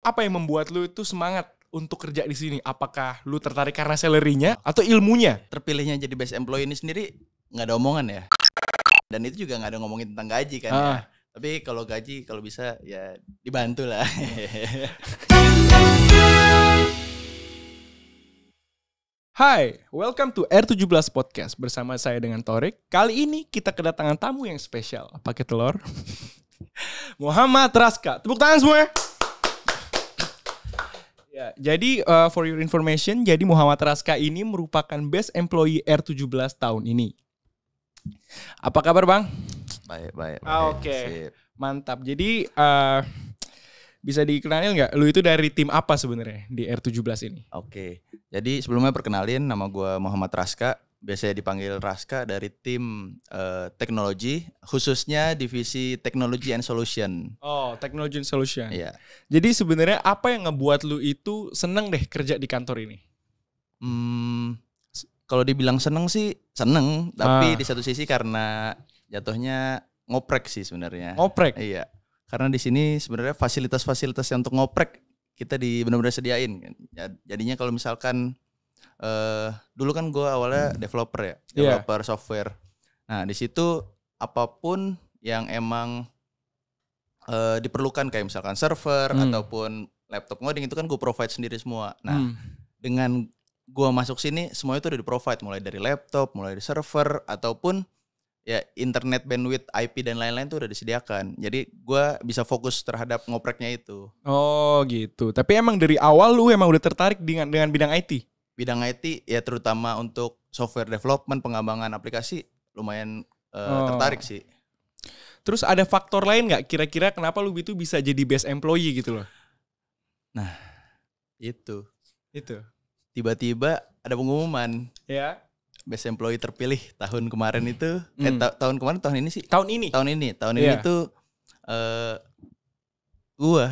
apa yang membuat lu itu semangat untuk kerja di sini? Apakah lu tertarik karena salary-nya atau ilmunya? Terpilihnya jadi best employee ini sendiri nggak ada omongan ya. Dan itu juga nggak ada ngomongin tentang gaji kan ya. Tapi kalau gaji kalau bisa ya dibantu lah. Hai, welcome to R17 Podcast bersama saya dengan Torik. Kali ini kita kedatangan tamu yang spesial. Pakai telur. Muhammad Raska. Tepuk tangan semua. Ya, jadi for your information, jadi Muhammad Raska ini merupakan best employee R17 tahun ini. Apa kabar, Bang? Baik. Oke. Mantap. Jadi bisa dikenalin nggak? Lu itu dari tim apa sebenarnya di R17 ini? Oke. Jadi sebelumnya perkenalin, nama gue Muhammad Raska. Biasanya dipanggil Raska dari tim teknologi, khususnya divisi Technology and Solution. Oh, Technology and Solution. Iya. Jadi sebenarnya apa yang ngebuat lu itu seneng deh kerja di kantor ini? Kalau dibilang seneng sih seneng, tapi di satu sisi karena jatuhnya ngoprek sih sebenarnya. Ngoprek? Iya. Karena di sini sebenarnya fasilitas-fasilitas yang untuk ngoprek kita benar-benar sediain. Jadinya kalau misalkan dulu kan gue awalnya developer ya, developer software. Nah di situ apapun yang emang diperlukan kayak misalkan server ataupun laptop ngoding itu kan gue provide sendiri semua. Nah dengan gue masuk sini semua itu udah di provide, mulai dari laptop, mulai dari server ataupun ya internet bandwidth, IP dan lain-lain tuh udah disediakan. Jadi gue bisa fokus terhadap ngopreknya itu. Oh gitu. Tapi emang dari awal lu emang udah tertarik dengan bidang IT? Bidang IT ya terutama untuk software development, pengembangan aplikasi lumayan tertarik sih. Terus ada faktor lain nggak kira-kira kenapa lu itu bisa jadi best employee gitu loh? Nah itu. Tiba-tiba ada pengumuman. Ya. Best employee terpilih tahun kemarin itu tahun ini sih. Tahun ini tuh gua.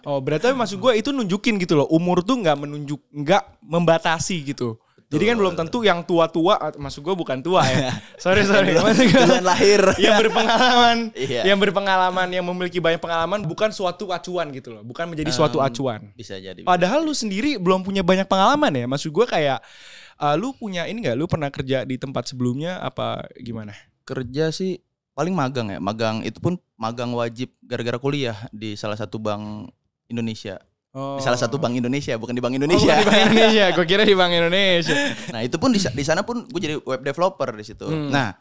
Oh, berarti maksud gua itu nunjukin gitu loh. Umur tuh nggak membatasi gitu. Betul. Jadi kan belum tentu yang tua-tua, maksud gua bukan tua ya. sorry. Bulan lahir. Yang berpengalaman, yang memiliki banyak pengalaman bukan suatu acuan gitu loh. Bukan menjadi suatu acuan. Bisa jadi. Padahal lu sendiri belum punya banyak pengalaman ya. Maksud gua kayak lu punya ini nggak? Lu pernah kerja di tempat sebelumnya apa gimana? Kerja sih paling magang ya. Magang itu pun magang wajib gara-gara kuliah di salah satu bank Indonesia. Oh. Di salah satu bank Indonesia, bukan di Bank Indonesia. Oh, di Bank Indonesia. Gue kira di Bank Indonesia. Nah itu pun di sana pun gue jadi web developer di situ. Nah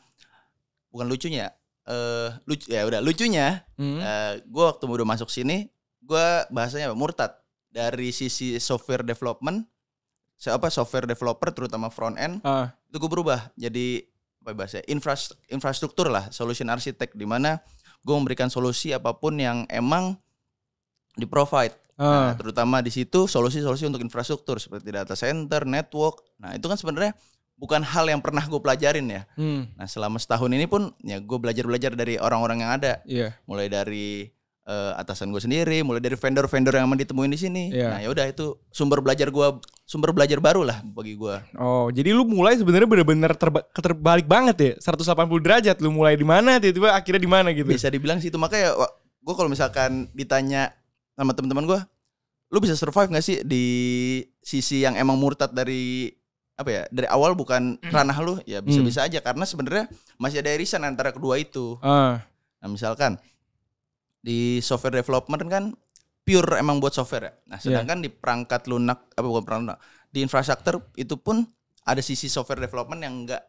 bukan lucunya, lucunya. Gue waktu udah masuk sini, gue bahasanya murtad dari sisi software development. Software developer terutama front end itu gue berubah jadi apa bahasa infrastruktur lah, solution architect, di mana gue memberikan solusi apapun yang emang di provide. Nah, terutama di situ solusi-solusi untuk infrastruktur seperti data center, network. Nah itu kan sebenarnya bukan hal yang pernah gue pelajarin ya. Nah selama setahun ini pun ya gue belajar dari orang-orang yang ada. Mulai dari atasan gue sendiri, mulai dari vendor-vendor yang emang ditemuin di sini. Nah ya udah itu sumber belajar baru lah bagi gue. Oh jadi lu mulai sebenarnya benar-benar terbalik banget ya, 180 derajat. Lu mulai di mana, tiba-tiba akhirnya di mana gitu. Bisa dibilang sih itu, makanya gue kalau misalkan ditanya sama teman-teman gue, lu bisa survive nggak sih di sisi yang emang murtad dari dari awal bukan ranah lu, ya bisa-bisa aja karena sebenarnya masih ada irisan antara kedua itu. Nah misalkan di software development kan pure emang buat software ya. Nah sedangkan di perangkat lunak di infrastruktur itu pun ada sisi software development yang nggak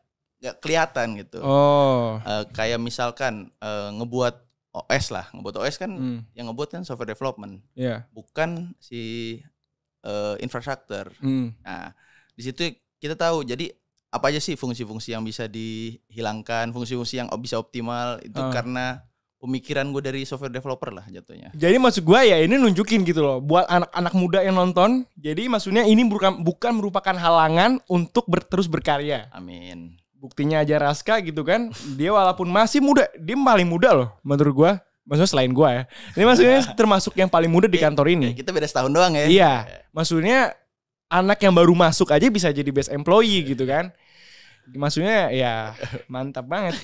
kelihatan gitu. Kayak misalkan ngebuat OS kan yang ngebuat kan software development, bukan si infrastruktur. Nah di situ kita tahu jadi apa aja sih fungsi-fungsi yang bisa dihilangkan, fungsi-fungsi yang bisa optimal itu karena pemikiran gue dari software developer lah jatuhnya. Jadi maksud gue ya ini nunjukin gitu loh buat anak-anak muda yang nonton. Jadi maksudnya ini bukan merupakan halangan untuk terus berkarya. Amin. Buktinya aja Raska gitu kan. Dia walaupun masih muda, dia paling muda loh menurut gue. Maksudnya selain gue ya. Ini maksudnya termasuk yang paling muda di kantor ini. Kita beda setahun doang ya. Iya. Maksudnya anak yang baru masuk aja bisa jadi best employee gitu kan. Maksudnya ya mantap banget.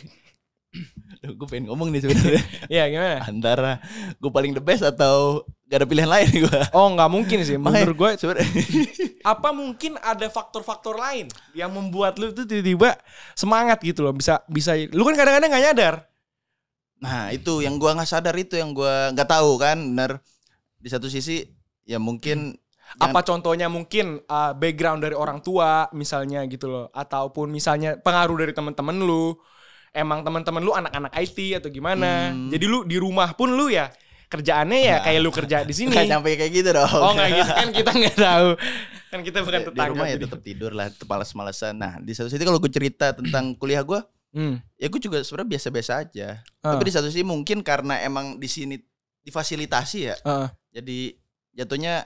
Gue pengen ngomong nih sebenarnya. Iya gimana? Antara gue paling the best atau gak ada pilihan lain gue. Oh nggak mungkin sih. Menurut gue sebenarnya. apa mungkin ada faktor-faktor lain yang membuat lu tuh tiba-tiba semangat gitu loh. Bisa lu kan kadang-kadang nggak nyadar. Nah itu yang gue nggak sadar, itu yang gue nggak tahu kan. Bener, di satu sisi ya mungkin apa contohnya mungkin background dari orang tua misalnya gitu loh, ataupun misalnya pengaruh dari teman-teman lu. Emang teman-teman lu anak-anak IT atau gimana? Jadi lu di rumah pun lu ya kerjaannya ya kayak lu kerja di sini. Nggak nyampe kayak gitu dong. Oh nggak gitu kan, kita nggak tahu. Kan kita bukan tetangga. Di rumah ya tetap tidur lah, tetap malas-malasan. Nah di satu sisi kalau gue cerita tentang kuliah gue, ya gue juga sebenarnya biasa-biasa aja. Tapi di satu sisi mungkin karena emang di sini difasilitasi ya. Jadi jatuhnya,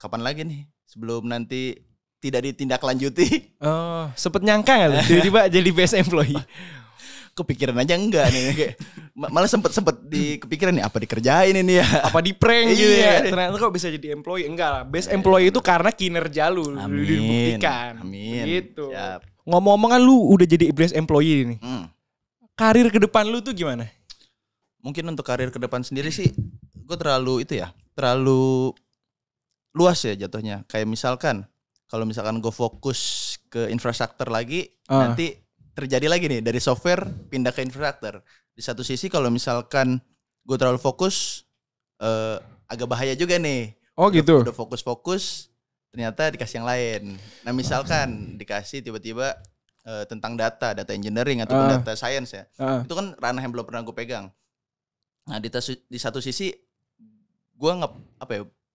kapan lagi nih sebelum nanti tidak ditindaklanjuti. Oh, sempet nyangka nggak lu tiba-tiba jadi best employee? Kepikiran aja enggak nih, kayak malah sempet di kepikiran nih apa dikerjain ini ya, apa di prank gitu ya. Ternyata kok bisa jadi employee. Enggak lah, best employee itu karena kinerja lu dibuktikan. Amin. Gitu. Siap. Ngomong-ngomong kan lu udah jadi best employee nih. Karir ke depan lu tuh gimana? Mungkin untuk karir ke depan sendiri sih gue terlalu luas ya jatuhnya. Kayak misalkan kalau misalkan gue fokus ke infrastruktur lagi, nanti terjadi lagi nih dari software pindah ke infrastruktur. Di satu sisi kalau misalkan gue terlalu fokus, agak bahaya juga nih. Oh gitu. Udah fokus ternyata dikasih yang lain. Nah misalkan dikasih tiba-tiba tentang data engineering atau data science ya, itu kan ranah yang belum pernah gue pegang. Nah di satu sisi gue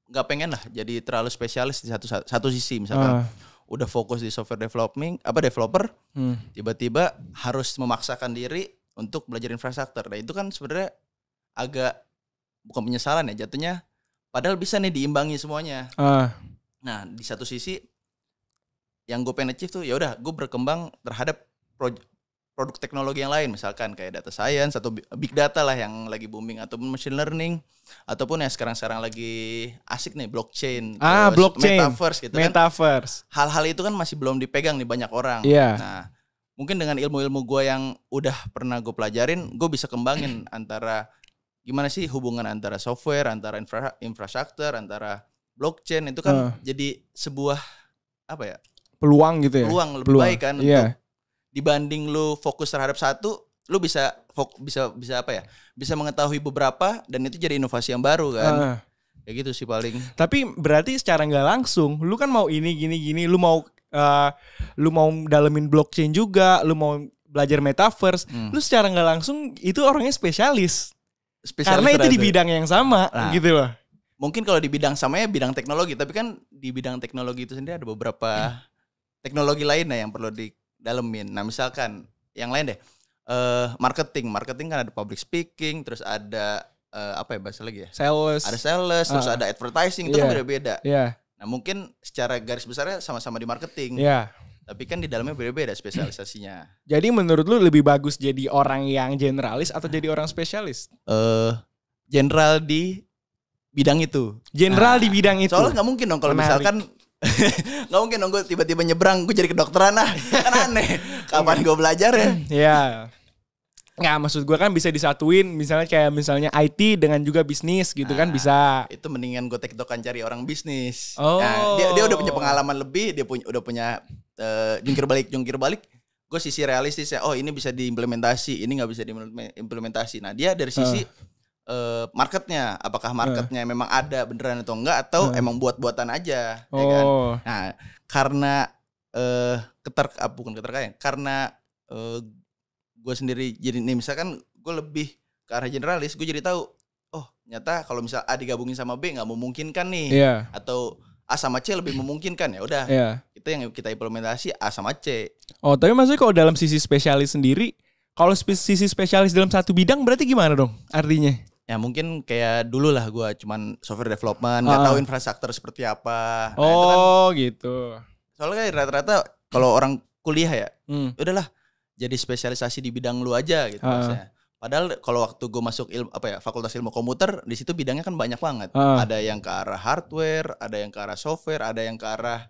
nggak pengen lah jadi terlalu spesialis di satu sisi. Misalkan udah fokus di software developer, tiba-tiba harus memaksakan diri untuk belajar infrastruktur. Nah itu kan sebenarnya agak bukan penyesalan ya jatuhnya, padahal bisa nih diimbangi semuanya. Nah di satu sisi yang gue pengen achieve tuh ya udah gue berkembang terhadap produk teknologi yang lain, misalkan kayak data science atau big data lah yang lagi booming, ataupun machine learning, ataupun yang sekarang sekarang lagi asik nih blockchain, metaverse gitu kan. Hal-hal itu kan masih belum dipegang nih banyak orang. Nah mungkin dengan ilmu-ilmu gue yang udah pernah gue pelajarin, gue bisa kembangin antara gimana sih hubungan antara software, antara infrastruktur, antara blockchain. Itu kan jadi sebuah peluang gitu ya. Peluang lebih baik kan untuk dibanding lu fokus terhadap satu, lu bisa mengetahui beberapa dan itu jadi inovasi yang baru kan. Kayak gitu sih paling. Tapi berarti secara nggak langsung, lu kan mau ini gini, lu mau dalemin blockchain juga, lu mau belajar metaverse, lu secara nggak langsung itu orangnya spesialis karena itu di bidang yang sama, gitu loh. Mungkin kalau di bidang samanya bidang teknologi, tapi kan di bidang teknologi itu sendiri ada beberapa teknologi lainnya yang perlu didalemin. Nah misalkan yang lain deh, marketing kan ada public speaking, terus ada bahasa lagi ya? Ada sales, terus ada advertising, itu kan beda-beda. Nah mungkin secara garis besarnya sama-sama di marketing. Tapi kan di dalamnya beda-beda spesialisasinya. Jadi menurut lu lebih bagus jadi orang yang generalis atau jadi orang spesialis? General di bidang itu. Di bidang itu. Soalnya nggak mungkin dong kalau misalkan nggak mungkin dong gue tiba-tiba nyebrang gue jadi kedokteran kan aneh. Kapan gue belajar ya? Iya. Nggak, maksud gue kan bisa disatuin misalnya IT dengan juga bisnis gitu kan bisa. Itu mendingan gue tektokan cari orang bisnis. Nah, dia udah punya pengalaman lebih, udah punya jungkir balik. Gue sisi realistis ya. Oh ini bisa diimplementasi, ini nggak bisa diimplementasi. Nah dia dari sisi marketnya, apakah marketnya memang ada beneran atau enggak, atau emang buat-buatan aja, ya kan? Nah, karena karena gue sendiri jadi nih, misalkan gue lebih ke arah generalis, gue jadi tahu, oh nyata kalau misal A digabungin sama B nggak memungkinkan nih, atau A sama C lebih memungkinkan, ya udah, itu yang kita implementasi A sama C. Oh, tapi maksudnya kalau dalam sisi spesialis sendiri, kalau sisi spesialis dalam satu bidang berarti gimana dong artinya? Ya mungkin kayak dulu lah gue cuman software development, gak tahu infrastruktur seperti apa. Nah, itu kan, gitu. Soalnya rata-rata kalau orang kuliah ya, udahlah jadi spesialisasi di bidang lu aja gitu maksudnya. Padahal kalau waktu gue masuk Fakultas Ilmu Komputer, di situ bidangnya kan banyak banget. Ada yang ke arah hardware, ada yang ke arah software, ada yang ke arah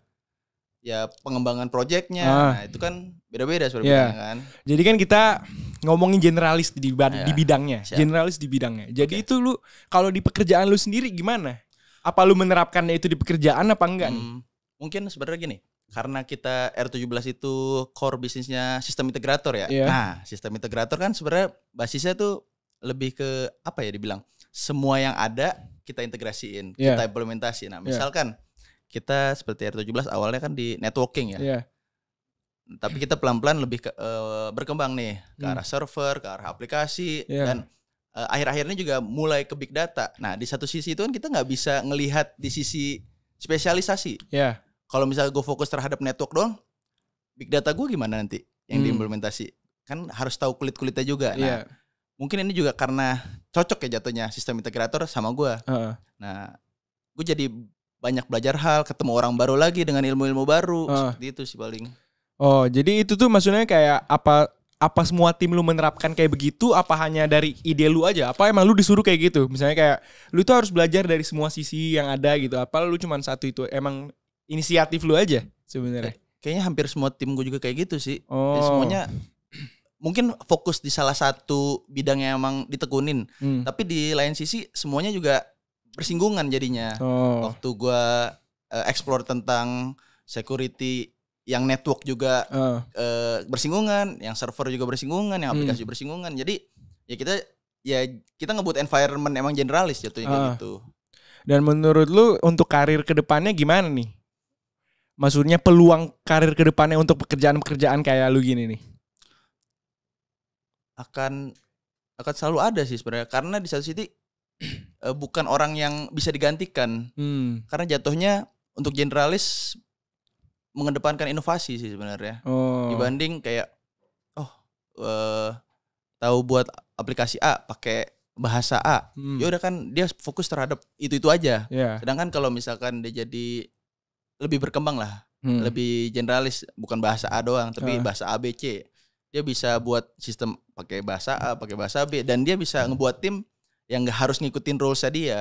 ya pengembangan proyeknya. Nah, itu kan beda-beda sebenarnya kan. Jadi kan kita ngomongin generalis di bidangnya, Siap. generalis di bidangnya. Jadi itu lu kalau di pekerjaan lu sendiri gimana? Apa lu menerapkannya itu di pekerjaan apa enggak nih? Mungkin sebenarnya gini, karena kita R17 itu core bisnisnya sistem integrator ya. Nah, sistem integrator kan sebenarnya basisnya tuh lebih ke apa ya dibilang? Semua yang ada kita integrasiin, kita implementasi. Nah, misalkan kita seperti R17 awalnya kan di networking ya. Tapi kita pelan-pelan lebih ke berkembang nih ke arah server, ke arah aplikasi dan akhir-akhir ini juga mulai ke big data. Nah, di satu sisi itu kan kita nggak bisa ngelihat di sisi spesialisasi. Kalau misalnya gue fokus terhadap network doang, big data gue gimana nanti yang diimplementasi? Kan harus tahu kulit-kulitnya juga. Nah, mungkin ini juga karena cocok ya jatuhnya sistem integrator sama gue. Nah, gue jadi banyak belajar hal, ketemu orang baru lagi dengan ilmu-ilmu baru. Seperti itu sih paling. Oh, jadi itu tuh maksudnya kayak apa semua tim lu menerapkan kayak begitu? Apa hanya dari ide lu aja? Apa emang lu disuruh kayak gitu? Misalnya kayak lu tuh harus belajar dari semua sisi yang ada gitu. Apa lu cuma satu itu? Emang inisiatif lu aja sebenarnya? Kayaknya hampir semua tim gue juga kayak gitu sih. Semuanya mungkin fokus di salah satu bidang yang emang ditekunin. Tapi di lain sisi semuanya juga bersinggungan jadinya. Waktu gue explore tentang security, yang network juga bersinggungan, yang server juga bersinggungan, yang aplikasi bersinggungan. Jadi ya kita ngebuat environment emang generalis jatuhnya kayak gitu. Dan menurut lu untuk karir kedepannya gimana nih? Maksudnya peluang karir kedepannya untuk pekerjaan-pekerjaan kayak lu gini nih? Akan selalu ada sih sebenarnya, karena di satu sisi bukan orang yang bisa digantikan. Karena jatuhnya untuk generalis mengedepankan inovasi sih sebenarnya. Dibanding kayak tahu buat aplikasi A pakai bahasa A. Ya udah kan dia fokus terhadap itu aja. Sedangkan kalau misalkan dia jadi lebih berkembang lah, lebih generalis, bukan bahasa A doang tapi bahasa A B C. Dia bisa buat sistem pakai bahasa A, pakai bahasa B, dan dia bisa ngebuat tim yang gak harus ngikutin rules-nya dia.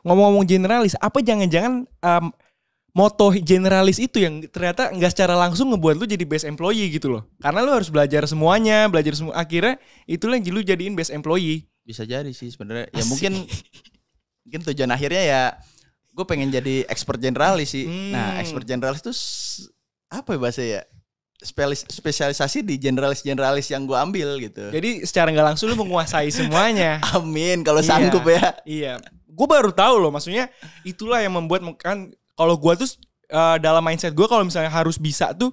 Ngomong-ngomong generalis, apa jangan-jangan moto generalis itu yang ternyata nggak secara langsung ngebuat lu jadi best employee gitu loh? Karena lu harus belajar semuanya, akhirnya itulah yang lu jadiin best employee. Bisa jadi sih sebenarnya. Ya mungkin tujuan akhirnya ya gue pengen jadi expert generalis sih. Nah, expert generalis itu apa ya bahasa ya? Spesialisasi di generalis yang gue ambil gitu. Jadi secara nggak langsung lu menguasai semuanya. Amin kalau sanggup ya. Iya. Gue baru tahu loh, maksudnya itulah yang membuat kan kalau gue tuh dalam mindset gue kalau misalnya harus bisa tuh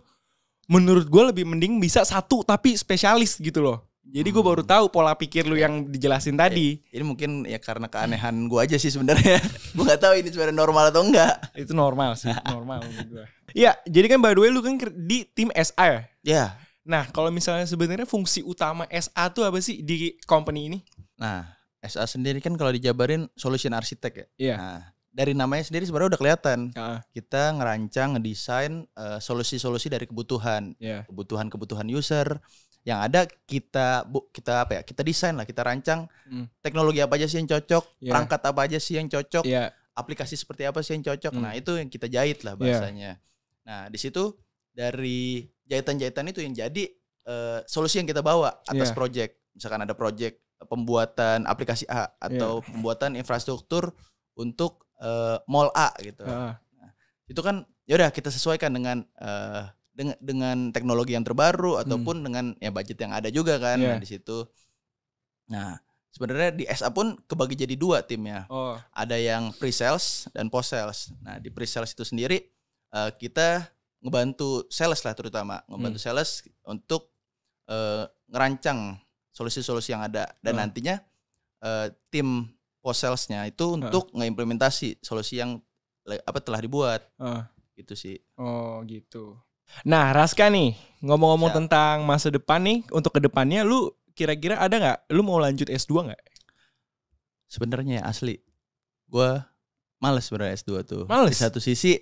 menurut gue lebih mending bisa satu tapi spesialis gitu loh. Jadi gue baru tahu pola pikir lu yang dijelasin tadi. Ini mungkin ya karena keanehan gue aja sih sebenarnya. Gue nggak tahu ini sebenarnya normal atau enggak. Itu normal sih, normal menurut gue. Iya, jadi kan by the way lu kan di tim SA ya? Iya. Nah, kalau misalnya sebenarnya fungsi utama SA tuh apa sih di company ini? Nah, SA sendiri kan kalau dijabarin solution architect ya. Iya. Nah, dari namanya sendiri sebenarnya udah kelihatan. Kita ngerancang, ngedesain solusi-solusi dari kebutuhan. Kebutuhan user yang ada kita desain lah, kita rancang teknologi apa aja sih yang cocok, perangkat apa aja sih yang cocok, aplikasi seperti apa sih yang cocok. Nah, itu yang kita jahit lah bahasanya. Nah, di situ dari jahitan-jahitan itu yang jadi solusi yang kita bawa atas project. Misalkan ada project pembuatan aplikasi A atau pembuatan infrastruktur untuk mall A gitu. Nah, itu kan ya udah kita sesuaikan dengan teknologi yang terbaru ataupun dengan ya budget yang ada juga kan di situ. Nah, sebenarnya di SA pun kebagi jadi dua timnya. Ada yang pre-sales dan post-sales. Nah, di pre-sales itu sendiri kita ngebantu sales lah, terutama ngebantu sales untuk ngerancang solusi-solusi yang ada, dan nantinya tim post-salesnya itu untuk ngeimplementasi solusi yang telah dibuat. Gitu sih. Oh gitu. Nah, Raska nih, ngomong-ngomong tentang masa depan nih, untuk kedepannya lu kira-kira ada nggak? Lu mau lanjut S2 nggak? Sebenarnya asli, gue males sebenarnya S2 tuh. Males? Di satu sisi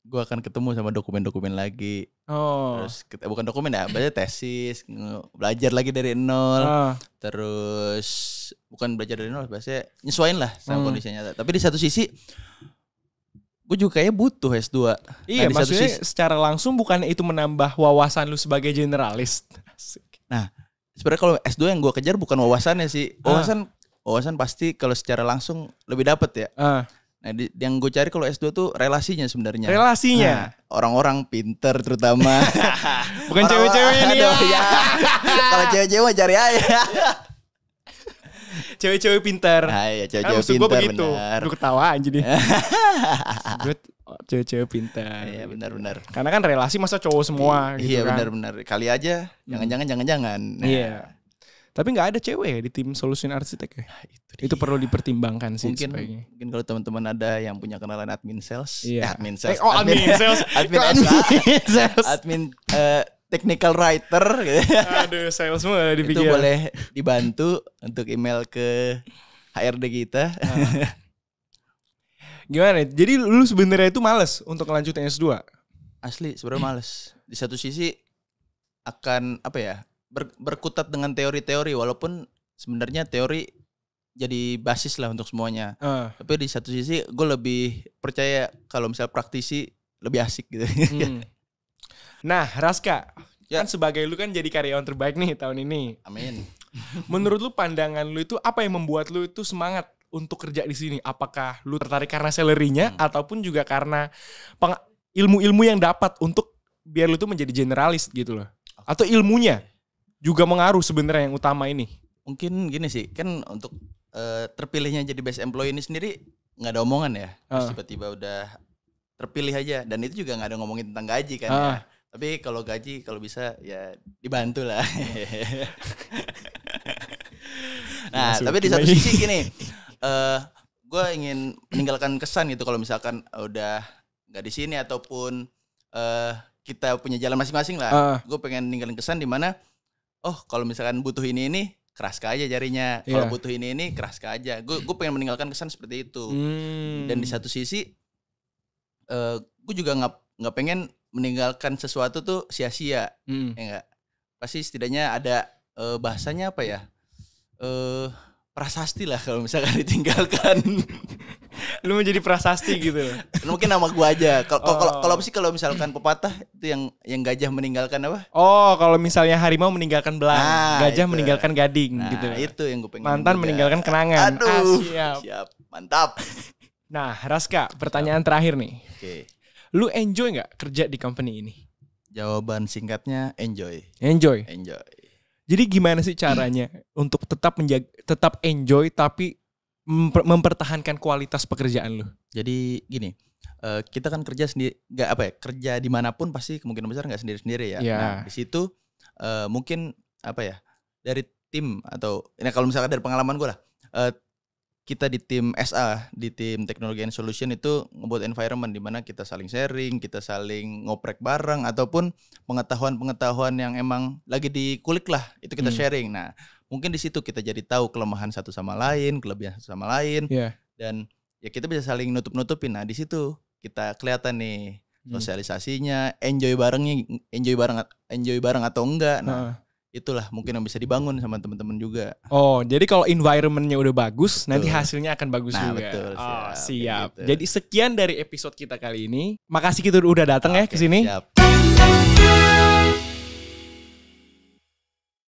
gue akan ketemu sama dokumen-dokumen lagi. Terus bukan dokumen ya, baca tesis, belajar lagi dari nol. Terus bukan belajar dari nol, bahasanya nyesuain lah sama kondisinya. Tapi di satu sisi gue juga kayaknya butuh S2. Iya, di satu maksudnya sisi- secara langsung bukan itu menambah wawasan lu sebagai generalis. Asik. Nah, sebenarnya kalau S2 yang gue kejar bukan wawasannya sih. Wawasan pasti kalau secara langsung lebih dapet ya. Nah, yang gue cari kalau S2 tuh relasinya sebenarnya. Relasinya. Nah, orang-orang pinter terutama. Bukan cewek-cewek ini ya. Kalau cewek-cewek mah cari aja. Cewek-cewek pintar. Nah, ya Kan cewek-cewek maksud gue pinter begitu. benar. Lu ketawa aja nih. Gue cewek-cewek pintar. Iya benar-benar. Karena kan relasi masa cowok semua gitu Iya kan. benar-benar. Kali aja. Jangan-jangan. Nah, Iya. Tapi nggak ada cewek ya di tim Solution Architect ya. Itu perlu dipertimbangkan sih sebaiknya. Mungkin kalau teman-teman ada yang punya kenalan admin sales, Iya. admin sales, admin sales. admin sales. admin technical writer gitu. Aduh, sales semua ada Itu dipikir. boleh dibantu untuk email ke HRD kita. Gimana? Jadi lu sebenarnya itu males untuk ngelanjutin S2? Asli sebenarnya males. Di satu sisi akan apa ya? Berkutat dengan teori-teori walaupun sebenarnya teori jadi basis lah untuk semuanya. Tapi di satu sisi gue lebih percaya kalau misal praktisi lebih asik gitu. Nah, Raska, Ya. kan sebagai lu kan jadi karyawan terbaik nih tahun ini. Amin. Menurut lu pandangan lu itu apa yang membuat lu itu semangat untuk kerja di sini? Apakah lu tertarik karena salary-nya ataupun juga karena ilmu-ilmu yang dapat untuk biar lu tuh menjadi generalis gitu loh? Atau ilmunya juga mengaruh sebenarnya yang utama ini? Mungkin gini sih, kan untuk terpilihnya jadi best employee ini sendiri nggak ada omongan ya. Terus tiba-tiba udah terpilih aja, dan itu juga nggak ada ngomongin tentang gaji kan ya. Tapi kalau gaji kalau bisa ya dibantu lah. Nah, tapi di satu sisi gini, gue ingin meninggalkan kesan gitu kalau misalkan udah nggak di sini ataupun kita punya jalan masing-masing lah. Gue pengen ninggalin kesan di mana, oh kalau misalkan butuh ini keras aja jarinya. Kalau butuh ini keras aja. Gue pengen meninggalkan kesan seperti itu. Dan di satu sisi gue juga nggak pengen meninggalkan sesuatu tuh sia-sia. Ya enggak. Pasti setidaknya ada bahasanya apa ya? Prasasti lah kalau misalkan ditinggalkan. Lu menjadi prasasti gitu. Mungkin nama gua aja. Kalau sih kalau misalkan pepatah itu yang gajah meninggalkan apa? Oh, kalau misalnya harimau meninggalkan belang, gajah itu. meninggalkan gading gitu. Itu yang gue pengen. Mantan juga. meninggalkan kenangan. Aduh. Siap. Mantap. Nah, Raska, pertanyaan terakhir nih. Oke. Lu enjoy nggak kerja di company ini? Jawaban singkatnya enjoy. Enjoy. Jadi gimana sih caranya untuk tetap enjoy tapi mempertahankan kualitas pekerjaan lu? Jadi gini, kita kan kerja sendiri, kerja dimanapun pasti kemungkinan besar nggak sendiri-sendiri ya. Nah di situ mungkin dari tim atau ini kalau misalkan dari pengalaman gue lah, kita di tim SA, di tim Technology and Solution itu ngebuat environment di mana kita saling sharing, kita saling ngoprek bareng ataupun pengetahuan-pengetahuan yang emang lagi dikulik lah, itu kita sharing. Nah, mungkin di situ kita jadi tahu kelemahan satu sama lain, kelebihan satu sama lain. Dan ya kita bisa saling nutup-nutupin. Nah, di situ kita kelihatan nih sosialisasinya, enjoy bareng atau enggak. Nah, itulah mungkin yang bisa dibangun sama teman-teman juga. Oh, jadi kalau environment-nya udah bagus, nanti hasilnya akan bagus juga. Betul, siap. Gitu. Jadi sekian dari episode kita kali ini. Makasih kita udah datang ya ke sini. Siap.